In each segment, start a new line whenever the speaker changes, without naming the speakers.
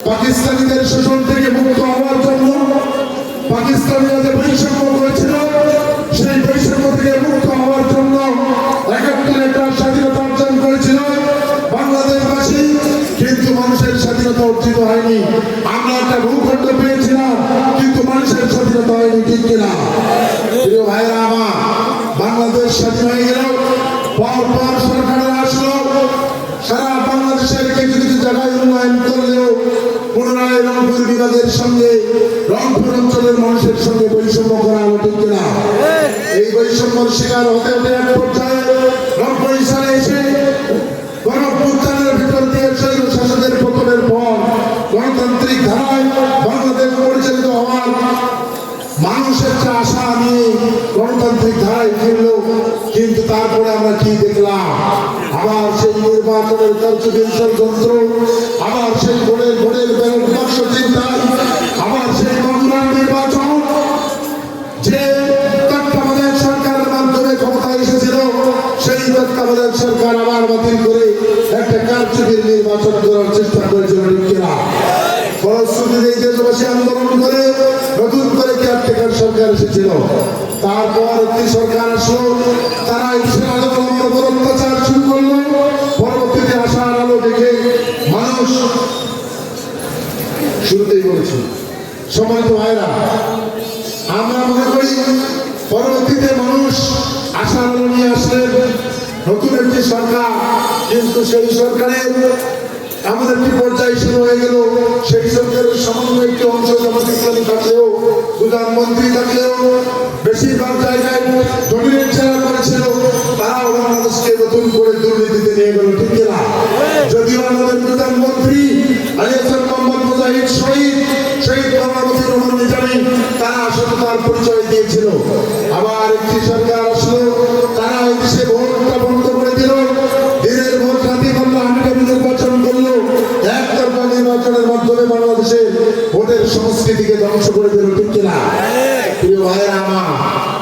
পাকিস্তানিদের শোষণ থেকে মুক্ত হওয়ার জন্য, পাকিস্তানিরা যে বৈষম্য করেছিল সেই বৈষম্য থেকে মুক্ত হওয়ার জন্য ৭১ স্বাধীনতা অর্জন করেছিল বাংলাদেশবাসী। কিন্তু মানুষের স্বাধীনতা অর্জিত হয়নি। আমরা একটা ভূখণ্ড পেয়েছিলাম, কিন্তু মানুষের স্বাধীনতা হয়নি, ঠিক কিনা? প্রিয় ভাইরা আমার, বাংলাদেশ স্বাধীন হয়ে গেল, পর পর সরকারের আসলো, সারা বাংলাদেশের কিছু কিছু জায়গায় উন্নয়ন করলেও পুনরায় রংপুর বিভাগের সঙ্গে, রংপুর অঞ্চলের মানুষের সঙ্গে বৈষম্য করা হলো, ঠিক কিনা? এই বৈষম্যের শিকার হতে হতে এক পর্যায়ে ৯০ সালে এসে গণঅভ্যুত্থানের ভিতর দিয়ে শৈল শাসকের পতনের পর গণতান্ত্রিক ধারায় বাংলাদেশ পরিচালিত হওয়ার মানুষের যে আশা নিয়ে গণতান্ত্রিক ধারায় ফিরল। কিন্তু তারপরে আমরা কি দেখলাম? আবার সেই নির্বাচনের কার্যকরী ষড়যন্ত্র, আবার সেই ভোটের ব্যালট বাক্স চিন্তায়, আবার সেই বাংলার নির্বাচন যে তত্ত্বাবধায়ক সরকারের মাধ্যমে ক্ষমতায় এসেছিল, সেই তত্ত্বাবধায়ক সরকার আবার বাতিল করে একটা কার্যকরী নির্বাচন করার চেষ্টা করেছিল, ঠিক কিনা? ফলশ্রুতিতে এই দেশবাসী আন্দোলন করে নতুন করে কেয়ারটেকার সরকার এসেছিল। তারপর একটি সরকার আসলো, তারা ইসলামের উপর অত্যাচার শুরু করলো। পরবর্তীতে আশার আলো দেখে মানুষ, শুরুতেই বলেছি সম্মানিত ভাইরা, আমরা মনে করি পরবর্তীতে মানুষ আশার আলো নিয়ে আসলেন, নতুন একটি সরকার। কিন্তু সেই সরকারের আমাদের একটি পর্যায়ে শুরু হয়ে গেল। সেই সরকারের সামান্য একটি অংশ জামাত ইসলামী থাকলেও, প্রধানমন্ত্রী থাকলেও, বেশিরভাগ জায়গায় ডমিনেট যারা করেছিল তারাও বাংলাদেশকে নতুন করে দুর্নীতিতে নিয়ে গেল, ঠিক কিনা? যদিও আমাদের প্রধানমন্ত্রী আলিয়াসান মোহাম্মদ মুজাহিদ শহীদ বাংলাদেশ রহমান নিজামী তারা সততার পরিচয় দিয়েছিল। আবার একটি সরকার আসলো, তারা এই দেশে ভোটটা বন্ধ করে দিল। দিনের ভোট রাতে করলো, আমিটামি নির্বাচন করলো, একতরফা নির্বাচনের মাধ্যমে বাংলাদেশের ভোটের সংস্কৃতিকে ধ্বংস করে দিল, ঠিক কিনা? প্রিয় ভাইয়েরা আমার,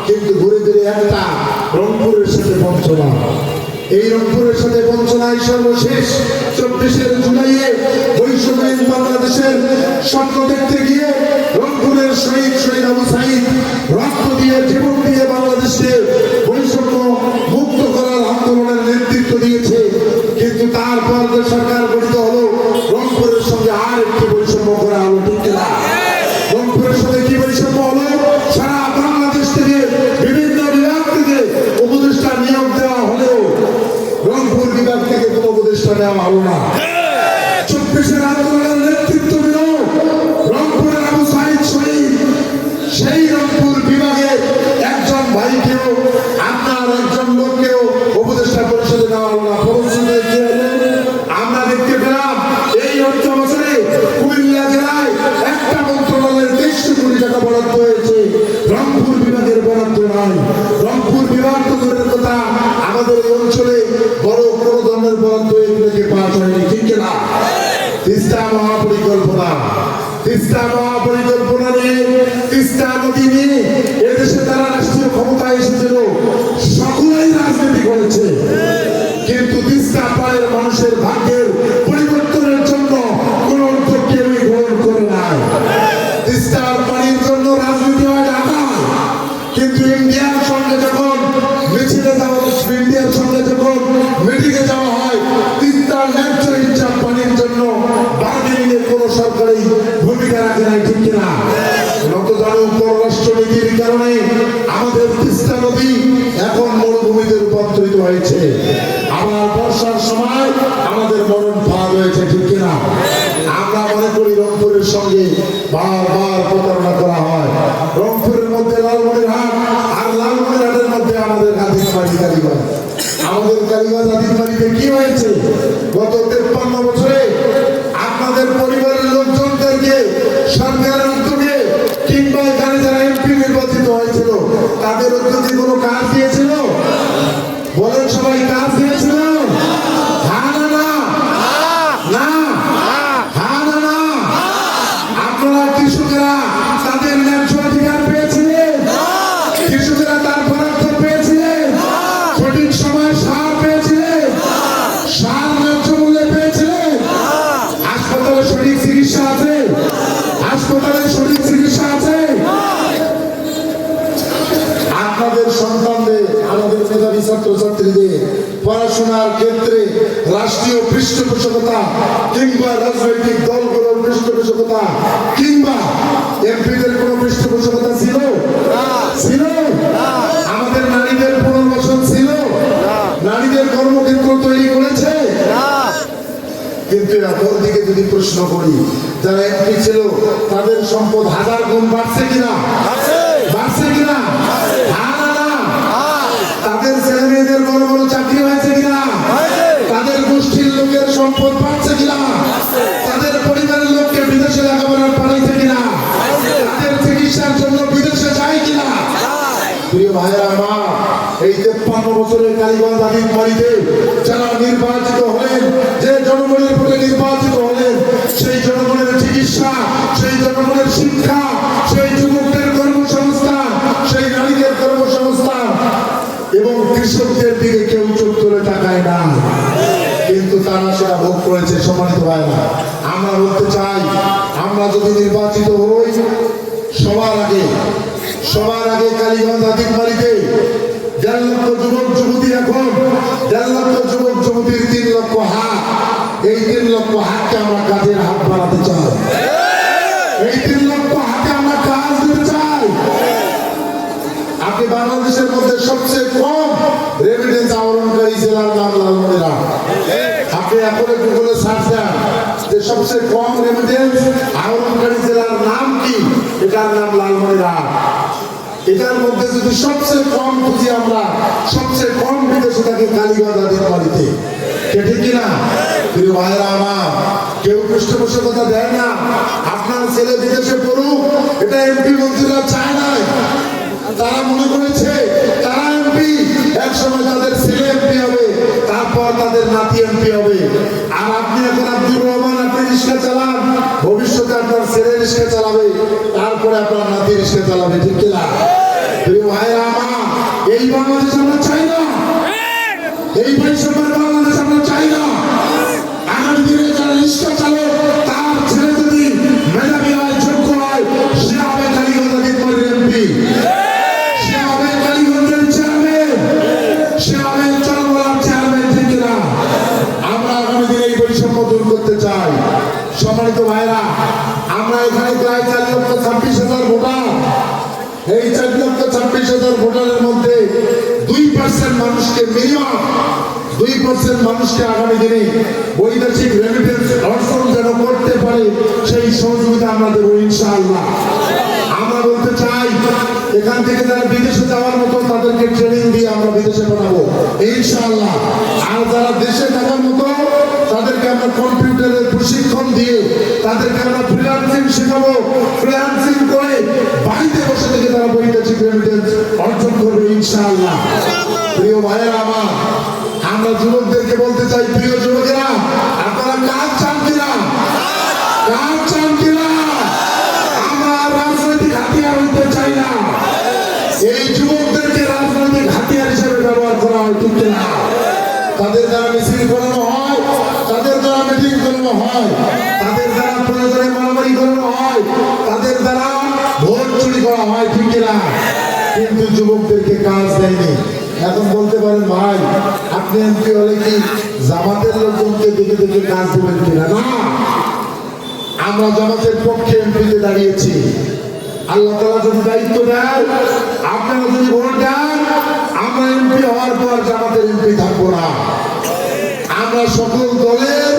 কিন্তু ঘুরে ফিরে একটা রংপুরের সাথে বঞ্চনা। এই রংপুরের সাথে বঞ্চনায় সর্বশেষ ২৪ জুলাইয়ে বৈষম্যহীন বাংলাদেশের স্বপ্ন দেখতে গিয়ে রংপুরের শহীদ আবু সাঈদ রক্ত দিয়ে, জীবন দিয়ে বাংলাদেশকে বৈষম্য মুক্ত করার আন্দোলনের নেতৃত্ব দিয়েছে। কিন্তু তারপর যে সরকার গঠিত হলো, রংপুরের সঙ্গে আর একটি বৈষম্য করা হলো, ঠিক কিনা? রংপুরের সাথে কি বৈষম্য হলো? সারা বাংলাদেশ থেকে বিভিন্ন বিভাগ থেকে উপদেষ্টা নিয়োগ দেওয়া হলেও রংপুর বিভাগ থেকে কোনো উপদেষ্টা দেওয়া হলো না। ২৪ আন্দোলনের নেতৃত্ব দিল রংপুরের আবু সাঈদ শহীদ। সেই রংপুর বিভাগের একজন ভাইকেও, আপনার একজন লোককেও উপদেষ্টা পরিষদে দেওয়া হলো না। আমরা দেখতে পেলাম এই ৮ বছরে কুমিল্লা জেলায় একটা মন্ত্রণালয়ের ২৩ কোটি টাকা বরাদ্দ হয়েছে, রংপুর বিভাগের বরাদ্দ নাই। রংপুর বিভাগ তো দূরের কথা, আমাদের এই অঞ্চলে বড় কোনো ধরনের বরাদ্দ এগুলোকে পাওয়া যায়নি, ঠিক কিনা? তিস্তা মহাপরিকল্পনা নিয়ে, তিস্তা নদী নিয়ে এদেশে তারা রাষ্ট্রীয় ক্ষমতায় এসেছিল, সকলেই রাজনীতি করেছে। কিন্তু তিস্তা পাড়ের মানুষের ভাগ্যের পরিবর্তনের জন্য কোন উদ্যোগ কেউই গ্রহণ করে নাই। তিস্তার পানির জন্য রাজনীতি হয় ঢাকায়, কিন্তু ইন্ডিয়ার সঙ্গে যখন মিছিলে যাওয়া, ইন্ডিয়ার সঙ্গে যখন মিটিংয়ে যাওয়া হয়, তিস্তার ন্যায্য ইচ্ছা পানির জন্য বার্গেনিংয়ের কোন সরকারি ভূমিকা রাখে নাই, ঠিক কিনা? নতজানু পররাষ্ট্রনীতির কারণে আমাদের তিস্তা নদী এখন মরুভূমিতে রূপান্তরিত হয়েছে। আবার বর্ষার সময় আমাদের মরণ ফাঁদ হয়েছে, ঠিক কিনা? আমরা মনে করি রংপুরের সঙ্গে বারবার প্রতারণা করা হয়। রংপুরের মধ্যে লালমনিরহাট, আর লালমনিরহাটের মধ্যে আমাদের আদিতবাড়ি কালীগঞ্জ। আমাদের কালীগঞ্জ আদিতবাড়িতে কি হয়েছে? গত ৫৩ বছরে আপনাদের পরিবারের লোকজনদেরকে সরকারের উদ্যোগে কিংবা এখানে যারা এমপি নির্বাচিত হয়েছিল তাদের উদ্যোগে কোনো কাজ দিয়েছিল? বলেন সবাই, কাজ দিয়েছিল? হ্যাঁ না না? না, হ্যাঁ না না? আপনারা কৃষকেরা তাদের ন্যায্য অধিকার পেয়েছিলেন? কৃষকেরা তার বরাদ্দ পেয়েছিলেন? সঠিক সময় সার পেয়েছিলেন? সার ন্যায্য মূল্যে হাসপাতালে সঠিক চিকিৎসা আছে? আপনাদের সন্তানদের, আমাদের মেধাবী ছাত্রছাত্রীদের পড়াশোনার ক্ষেত্রে রাষ্ট্রীয় পৃষ্ঠপোষকতা কিংবা রাজনৈতিক দলগুলোর পৃষ্ঠপোষকতা কিংবা এমপিদের কোন পৃষ্ঠপোষকতা ছিল? আমাদের নারীদের পুনর্বাসন ছিল? নারীদের কর্মক্ষেত্র তৈরি করেছে? কিন্তু এখন দিকে যদি প্রশ্ন করি, যারা এমপি ছিল তাদের সম্পদ হাজার গুণ বাড়ছে কিনা? তাদের ছেলে মেয়েদের বড় বড় চাকরি হয়েছে কিনা? তাদের গোষ্ঠীর লোকের সম্পদ বাড়ছে কিনা? তাদের পরিবারের লোককে বিদেশে লেখাপড়া পাঠাইছে কিনা? তাদের চিকিৎসার জন্য বিদেশে যায় কিনা? প্রিয় ভাইরা আমার, এই 53 বছরের কালীগঞ্জ আদিম বাড়িতে যারা নির্বাচিত হলেন, যে জনগণের ভোটে নির্বাচিত হলেন, সেই জনগণের চিকিৎসা, সেই জনগণের শিক্ষা, সেই যুবকদের কর্মসংস্থান, সেই নারীদের কর্মসংস্থান এবং কৃষকদের দিকে কেউ চোখ তুলে তাকায় না, কিন্তু তারা সেটা ভোগ করেছে। সম্মানিত ভাইরা, আমরা বলতে চাই, আমরা যদি নির্বাচিত হই, সবার আগে কালীগঞ্জ আদিম বাড়িতে 1.5 লক্ষ যুবক যুবতী, এখন 1.5 লক্ষ যুবক যুবতীর 3 লক্ষ হাত, এই 3 লক্ষ হাতকে আমরা কাজের হাত বাড়াতে চাই। এই 3 লক্ষ হাতে আমরা কাজ দিতে চাই। আপনি বাংলাদেশের মধ্যে সবচেয়ে কম রেমিটেন্স আহরণকারী জেলার নাম লালমনিরহাট। আপনি এখন গুগলে সার্চ দেন যে সবচেয়ে কম রেমিটেন্স আহরণকারী জেলার নাম কি, এটার নাম লালমনিরহাট। এটার মধ্যে যদি সবচেয়ে কম খুঁজি আমরা, সবচেয়ে কম বিদেশে থাকে কালীগঞ্জ আদিম বাড়িতে। ঠিক কিনা? প্রিয় ভাইরা আমার, কেউ পৃষ্ঠপোষকতা দেয় না। আপনার ছেলে বিদেশে পড়ুক, এটা এমপি মন্ত্রীরা চায় না। তারা মনে করেছে তারা এমপি, এক সময় তাদের ছেলে এমপি হবে, তারপর তাদের নাতি এমপি হবে। আর আপনি এখন আব্দুর রহমান, আপনি রিক্সা চালান, ভবিষ্যতে আপনার ছেলে রিক্সা চালাবে, তারপরে আপনার নাতি রিক্সা চালাবে। ঠিক কিনা? প্রিয় ভাইরা আমার, এই বাংলাদেশ আমরা চাই না, এই বৈষম্যের বাংলাদেশ আমরা চাই না। আগামী দিনে যারা রিক্সা চালক, তার ছেলে যদি মেধাবী হয়, যোগ্য হয়, সে হবে কালীগঞ্জ আদিম বাড়ির এমপি, সে হবে কালীগঞ্জের চেয়ারম্যান, সে হবে চরমলার চেয়ারম্যান। ঠিক না? আমরা আগামী দিনে এই বৈষম্য দূর করতে চাই। সম্মানিত ভাইরা, আমরা এখানে প্রায় 4,26,000 ভোটার। এই 4,26,000 ভোটারের মধ্যে 2% মানুষকে, মিনিমাম 2% মানুষকে আগামী দিনে বৈদেশিক রেমিটেন্স অর্জন যেন করতে পারে, সেই সহযোগিতা আমরা দেবো ইনশাআল্লাহ। আমরা বলতে চাই, এখান থেকে যারা বিদেশে যাওয়ার মতো তাদেরকে ট্রেনিং দিয়ে আমরা বিদেশে পাঠাবো ইনশাআল্লাহ। আর যারা দেশে থাকার মতো তাদেরকে আমরা কম্পিউটারের প্রশিক্ষণ দিয়ে তাদেরকে আমরা ফ্রিল্যান্সিং শেখাবো। ফ্রিল্যান্সিং করে বাড়িতে বসে থেকে তারা বৈদেশিক রেমিটেন্স অর্জন করবে ইনশাআল্লাহ। প্রিয় ভাইয়েরা আমার, আমরা যুবকদেরকে বলতে চাই, প্রিয় যুবকেরা, আপনারা কাজ চান কিনা? কাজ চান কিনা? আমরা রাজনৈতিক হাতিয়ার হইতে চাই না। এই যুবকদেরকে রাজনৈতিক হাতিয়ার হিসেবে ব্যবহার করা হয়। ঠিক কিনা? তাদের দ্বারা মিছিল করানো হয়, তাদের দ্বারা মিটিং করানো হয়, তাদের দ্বারা প্রয়োজনে মারামারি করানো হয়, তাদের দ্বারা ভোট চুরি করা হয়। ঠিক কিনা? কিন্তু যুবকদেরকে কাজ দেয়নি। এখন বলতে পারেন, ভাই আপনি এমপি হলে কি জামাতের লোকজনকে দেখে দেখে কাজ দেবেন কিনা? না, আমরা জামাতের পক্ষে এমপিতে দাঁড়িয়েছি। আল্লাহ তাআলা যদি দায়িত্ব দেন, আপনারা যদি ভোট দেন, আমরা এমপি হওয়ার পর জামাতের এমপি থাকবো না। আমরা সকল দলের,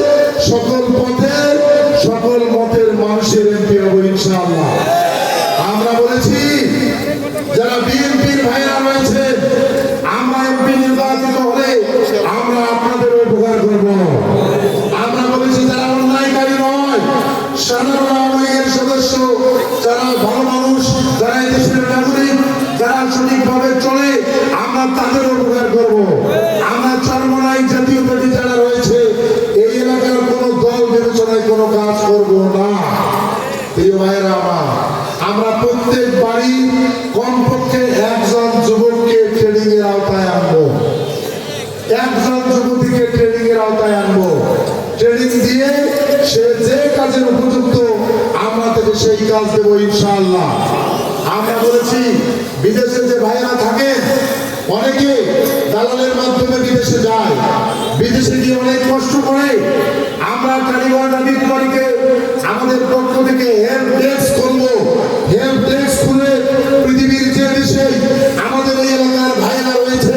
সকল পথের, সকল মতের মানুষের এমপি হবো ইনশাআল্লাহ। আমরা বলেছি, যারা বিএনপির ভাইরা রয়েছে, আমরা এমপি নির্বাচিত হলে আমরা আপনাদের উপকার করব। আমরা বলেছি, যারা অন্যায়কারী নয়, সাধারণ আওয়ামী লীগের সদস্য, যারা ভালো মানুষ, যারা এই দেশের নাগরিক, যারা সঠিকভাবে চলে, আমরা তাদের উপকার করব। আমরা চরমনাই জাতীয় পার্টি যারা রয়েছে, এই এলাকার কোনো দল বিবেচনায় কোনো কাজ করব না। প্রিয় ভাইয়েরা আমার, আমরা প্রত্যেক বাড়ি কমপক্ষে একজন যুবককে ট্রেনিং এর আওতায় আনবো, একজন যুবতীকে ট্রেনিং এর আওতায় আনবো। ট্রেনিং দিয়ে সে যে কাজের উপযুক্ত, আমরা তাকে সেই কাজ দেবো ইনশাআল্লাহ। আমরা বলেছি বিদেশে যে ভাইয়েরা থাকেন, অনেকে দালালের মাধ্যমে বিদেশে যায়, বিদেশে গিয়ে অনেক কষ্ট করে। আমরা কালীগঞ্জ আদিত বাড়িকে আমাদের পক্ষ থেকে হেল্প ডেস্ক করবো। হেল্প ডেস্ক খুলে পৃথিবীর যে দেশে আমাদের এই এলাকার ভাইয়েরা রয়েছে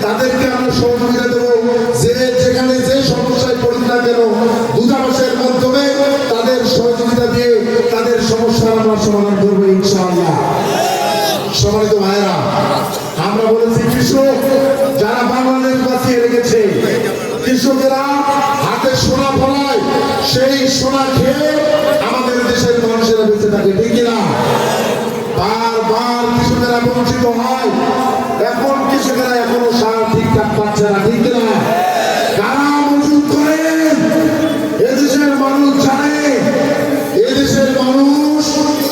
তাদেরকে আমরা সহযোগিতা দেবো। যে যেখানে যে সমস্যায় পড়ুক না কেন, দূতাবাসের মাধ্যমে তাদের সহযোগিতা দিয়ে তাদের সমস্যার আমরা সমাধান করবো ইনশাআল্লাহ। সম্মানিত ভাইয়েরা, আমরা বলেছি কৃষক যারা বাংলাদেশ বাঁচিয়ে রেখেছে, কৃষকেরা হাতে সোনা ফলায়, সেই সোনা খেয়ে আমাদের দেশের মানুষেরা বেঁচে থাকে, ঠিক না? বারবার কৃষকেরা বঞ্চিত হয়। এখন কৃষকেরা এখনো সার ঠিকঠাক পাচ্ছে না, ঠিক না? কারা মজুত করেন এদেশের মানুষ জানে। এদেশের মানুষ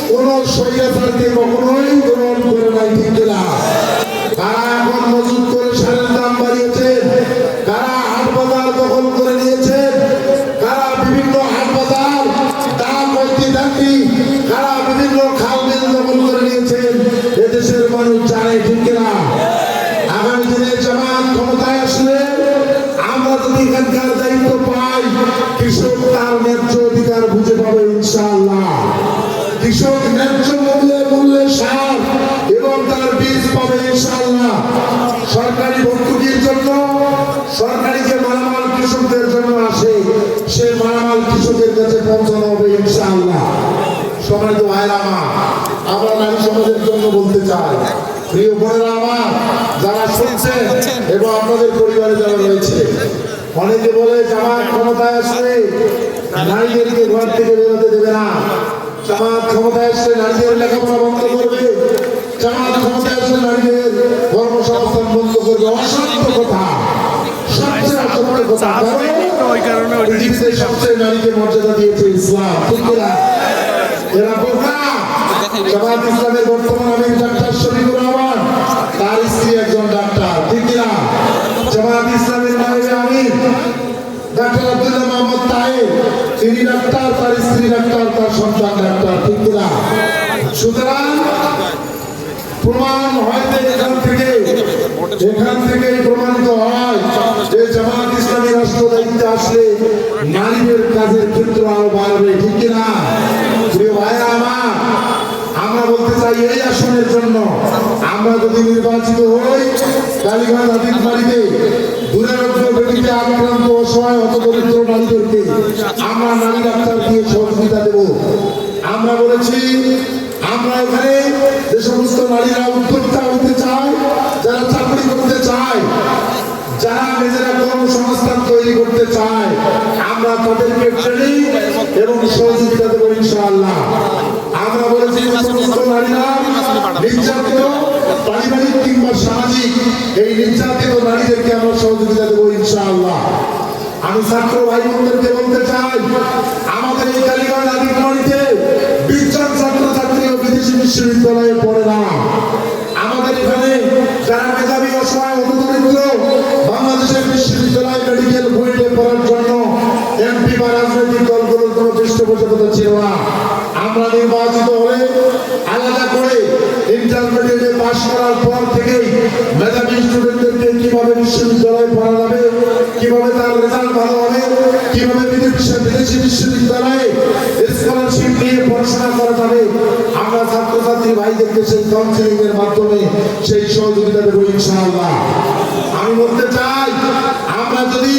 কোন স্বৈরাচারকে কখনোই গ্রহণ করে নাই, ঠিক না? কারা এখন মজুত করে সারের দাম বাড়িয়েছেন, কারা হাট বাজার দখল করে নিয়েছেন, কারা বিভিন্ন হাট বাজার দাম বলতে থাকি, কারা বিভিন্ন খাল বিল দখল করে নিয়েছেন, এদেশের মানুষ জানে, ঠিক না? আগামী দিনে জামাত ক্ষমতায় আসলে আমরা যদি এখানকার দায়িত্ব পাই, কৃষক তার ন্যায্য অধিকার বুঝে পাবে ইনশাআল্লাহ। কৃষক ন্যায্য মূল্যে সার এবং তার বীজ পাবে ইনশাআল্লাহ। সরকারি ভর্তুকির জন্য সরকারি যে মালামাল কৃষকদের জন্য আসে, সে মালামাল কৃষকের কাছে পৌঁছানো হবে ইনশাআল্লাহ। সম্মানিত ভাইরা আমার, আমরা নারী সমাজের জন্য বলতে চাই, প্রিয় বোনেরা আমার যারা শুনছেন এবং আপনাদের পরিবারে যারা রয়েছে, অনেকে বলে জামাত ক্ষমতায় আসলে নারীদেরকে ঘর থেকে বেরোতে দেবে না, জামাত ক্ষমতায় আসলে নারীদের লেখাপড়া বন্ধ করবে, জামাত ক্ষমতায় আসলে নারীদের কর্মসংস্থান বন্ধ করবে। অসত্য কথা, সবচেয়ে অসত্য কথা। পৃথিবীতে সবচেয়ে নারীকে মর্যাদা দিয়েছে ইসলাম, ঠিক না? এরা বোকা। জামাত ইসলামের বর্তমান আমির ডাক্তার শফিকুর রহমান, তার স্ত্রী একজন ডাক্তার, ঠিক না? জামাত ইসলামের নায়েবে আমির ডাক্তার আব্দুল্লাহ মোহাম্মদ তাহের, তিনি ডাক্তার, তার স্ত্রী ডাক্তার, তার সন্তান ডাক্তার, ঠিক না? সুতরাং প্রমাণ হয় এখান থেকে প্রমাণিত হয় যে জামাত ইসলামী রাষ্ট্র দায়িত্বে আসলে নারীদের কাজের ক্ষেত্র আরো বাড়বে, ঠিক না? প্রিয় ভাইরা আমার, আমরা বলতে চাই এই আসনের জন্য আমরা যদি নির্বাচিত হই, কালীগঞ্জ আদিত বাড়িতে দুরারোগ্য ব্যক্তিতে আক্রান্ত অসহায় হতদরিদ্র নারীদেরকে আমরা নারী ডাক্তার দিয়ে সহযোগিতা দেব। আমরা বলেছি আমরা এখানে যে সমস্ত নারীরা উদ্যোক্তা হতে চায়, যারা চাকরি করতে চায়, যারা নিজেরা কর্মসংস্থান তৈরি করতে চায়, আমরা তাদেরকে ট্রেনিং এবং সহযোগিতা দেবো ইনশাআল্লাহ। আমরা বলেছি সমস্ত নারীরা নির্যাতিত পারিবারিক কিংবা সামাজিক এই নির্যাতিত নারীদেরকে আমরা সহযোগিতা দেবো ইনশাআল্লাহ। আমি ছাত্র ভাই বোনদেরকে বলতে চাই, আমাদের এই কালীগঞ্জ আদিত বাড়িতে 20 জন ছাত্রছাত্রী ও বিদেশি বিশ্ববিদ্যালয়ে পড়ে না। আমাদের এখানে যারা মেধাবী অসহায় হতদরিদ্র বাংলাদেশের বিশ্ববিদ্যালয় মেডিকেল বুয়েটে পড়ার জন্য এমপি বা রাজনৈতিক দলগুলোর কোনো পৃষ্ঠপোষকতা ছিল না। আমরা নির্বাচিত হলে আলাদা করে ইন্টারমিডিয়েটে পাশ করার পর থেকেই মেধাবী স্টুডেন্টদেরকে কিভাবে বিশ্ববিদ্যালয়ে পড়া যাবে, কিভাবে তার রেজাল্ট ভালো হবে, কিভাবে বিদেশি বিশ্ববিদ্যালয়ে স্কলারশিপ নিয়ে পড়াশোনা করা যাবে, আমরা ছাত্রছাত্রী ভাইদেরকে সেই কাউন্সিলিং এর মাধ্যমে সেই সহযোগিতা দেবো ইনশাআল্লাহ। আমি বলতে চাই, আমরা যদি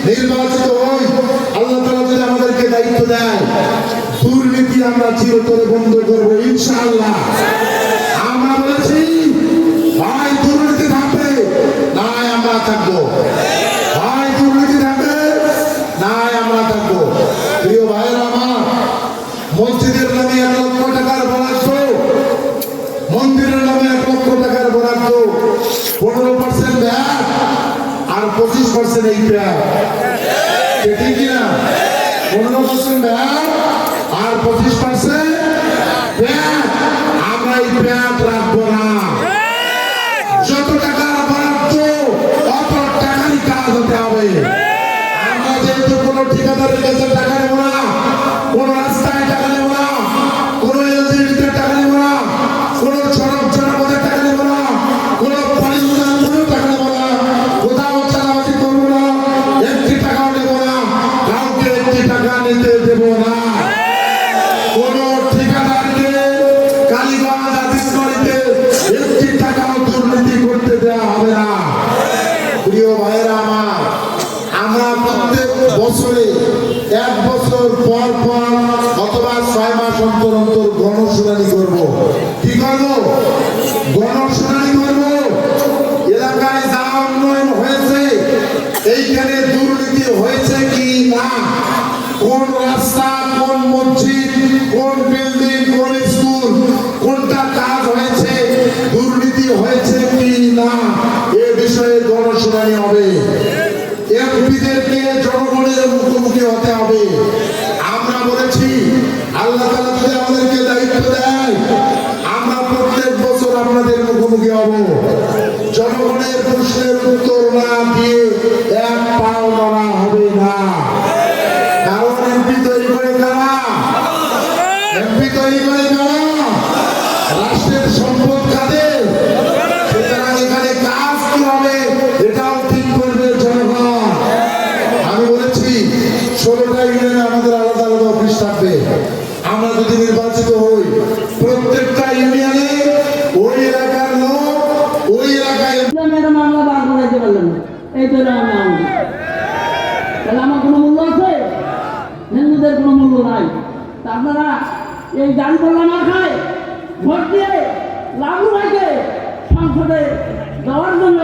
নির্বাচিত হই, আল্লাহ তাআলা যদি আমাদেরকে দায়িত্ব দেয়, দুর্নীতি আমরা চিরতরে বন্ধ করবো ইনশাআল্লাহ। আমরা বলেছি হয় দুর্নীতি থাকবে, নাই আমরা থাকবো, হয় দুর্নীতি থাকবে, নাই আমরা থাকবো। প্রিয় ভাইয়েরা আমার, মসজিদের নামে 1 লক্ষ টাকার বরাদ্দ, মন্দিরের নামে 1 লক্ষ টাকার বরাদ্দ, 15% ব্যাট আর 25% এই ব্যাট, ঠিক না? 15% ব্যাট আর 25% ব্যাট। আমরা এই ব্যাট রাখবো না। যত টাকার বরাদ্দ অত টাকারই কাজ হতে হবে। আমরা যেহেতু কোনো ঠিকাদারের কাছে টাকা নেব না, কোনো রাস্তায় টাকা নেব না, কোনো 6 মাস অন্তর অন্তর গণশুনানি করব। কি করব? গণশুনানি করব। এলাকায় যা উন্নয়ন হয়েছে, এইখানে দুর্নীতি হয়েছে কি না, কোন রাস্তা, কোন মসজিদ, কোন বিল্ডিং, কোন স্কুল, কোনটা কাজ হয়েছে, দুর্নীতি হয়েছে কি না, এ বিষয়ে গণশুনানি হবে। এমপিদেরকে জনগণের মুখোমুখি হতে হবে। আমরা বলেছি আল্লাহ তাআলা যদি আমাদেরকে দায়িত্ব দেয়, আমরা প্রত্যেক বছর আপনাদের মুখোমুখি হব। জনগণের প্রশ্নের উত্তর না দিয়ে এক পাও নড়া হবে না। কারণ এমপি তৈরি করে কারা? এমপি তৈরি করে কারা? রাষ্ট্রের সম্পদ কাদের? সুতরাং এখানে কাজ কি হবে এটাও ঠিক করবে জনগণ। আমি বলেছি 16টা ইউনিয়নে আমাদের আলাদা আলাদা অফিস থাকবে। আমরা যদি নির্বাচিত হই, প্রত্যেকটা ইউনিয়নে ওই এলাকার লোক ওই এলাকায়
মামলা বার করাইতে পারলেন না, এই তো আমি তাহলে আমার কোনো মূল্য আছে? হিন্দুদের কোনো মূল্য নাই। তা আপনারা এই গাড়ি পাল্লা না খায় ভোট দিয়ে লালু ভাইকে সংসদে দেওয়ার জন্য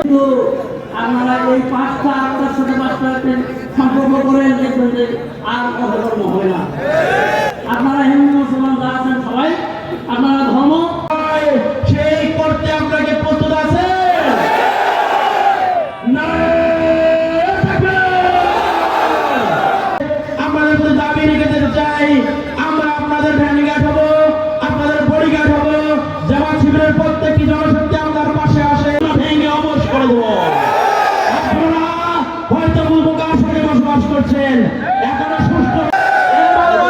আপনারা এই 5টা 8টার সাথে 5টা সম্পর্ক করেন, দেখবেন যে আর অপকর্ম হয় না। আপনারা হিন্দু মুসলমান যা আছেন সবাই আপনারা ধর্ম সেই করতে আপনাকে প্রস্তুত আছে? আপনাদের প্রতি দাবি রেখে যেতে চাই, আমরা আপনাদের ভ্যানিগার্ড হব, আপনাদের বডিগার্ড হব। জামাত শিবিরের প্রত্যেকটি জনশক্তি আপনার পাশে আসে, ভেঙে অবশ করে দেবো। আপনারা হয়তো প্রকাশনে বসবাস করছেন, এখনো সুস্থ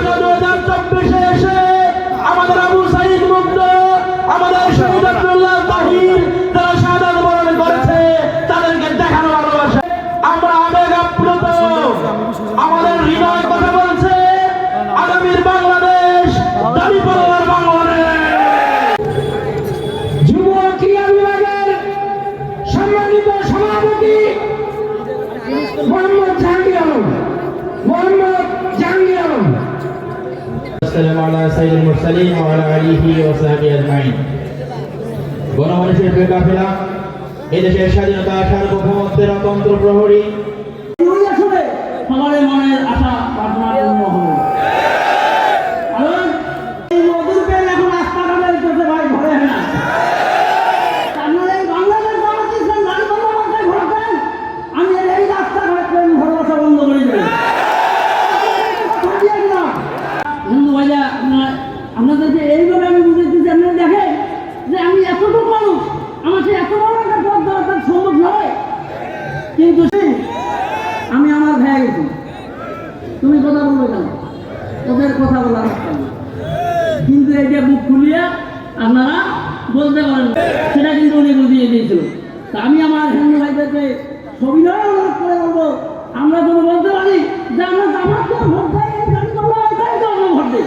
2024 এসে আমাদের আবু সাইদ মুগ্ধ, আমাদের শহীদ আব্দুল্লাহ তাহির যারা শাহাদাত বরণ করেছে, তাদেরকে দেখানো ভালোবাসা। আমরা আবেগ আপ্লুত, আমাদের হৃদয় কথা বলছে আগামীর বাংলাদেশ, দাবি পাওয়ার বাংলাদেশ। যুব ক্রীড়া বিভাগের সম্মানিত সভাপতি মোহাম্মদ জাহাঙ্গীর আলম,
আসসালামু আলা সাইয়্যিদিল মুরসালিন ওয়া আলা আলিহি ওয়া সাহবিহি আজমাইন। গণমানুষের প্রিয় কাফেলা, এই দেশের স্বাধীনতা, সার্বভৌমত্বের অতন্ত্র প্রহরী,
আসলে সবার মনের আশা প্রার্থনা পূর্ণ হবে। কারণ এই মধুর পেন এখন রাস্তাঘাটে চলছে ভাই, ঘরে হয় না। আপনারা এই বাংলাদেশ জামাত ইসলাম নারীবান্ধব মার্কায় ভোট দেন, আমি এই রাস্তাঘাট ট্রেন ভরসা বন্ধ করে দেব। হিন্দু ভাইয়া আপনাদেরকে এইভাবে আমি বুঝে দিচ্ছি, আপনারা দেখেন যে আমি এতটুকু মানুষ, আমার সে এত বড় একটা পথ দেওয়া তার সম্ভব নয়। কিন্তু আমি আমার ভেয়ে গেছি, তুমি কথা বলবে কেন? ওদের কথা বলা কিন্তু এইটা বুক খুলিয়া আপনারা বলতে পারেন, সেটা কিন্তু উনি বুঝিয়ে দিয়েছিল। তা আমি আমার হিন্দু ভাইদেরকে সবিনয় অনুরোধ করে বলবো, আমরা যদি বলতে পারি যে আমরা জামাত করে ভোট দেয়, এই গাড়ি পাল্লা এটাই তো আমরা ভোট দিই।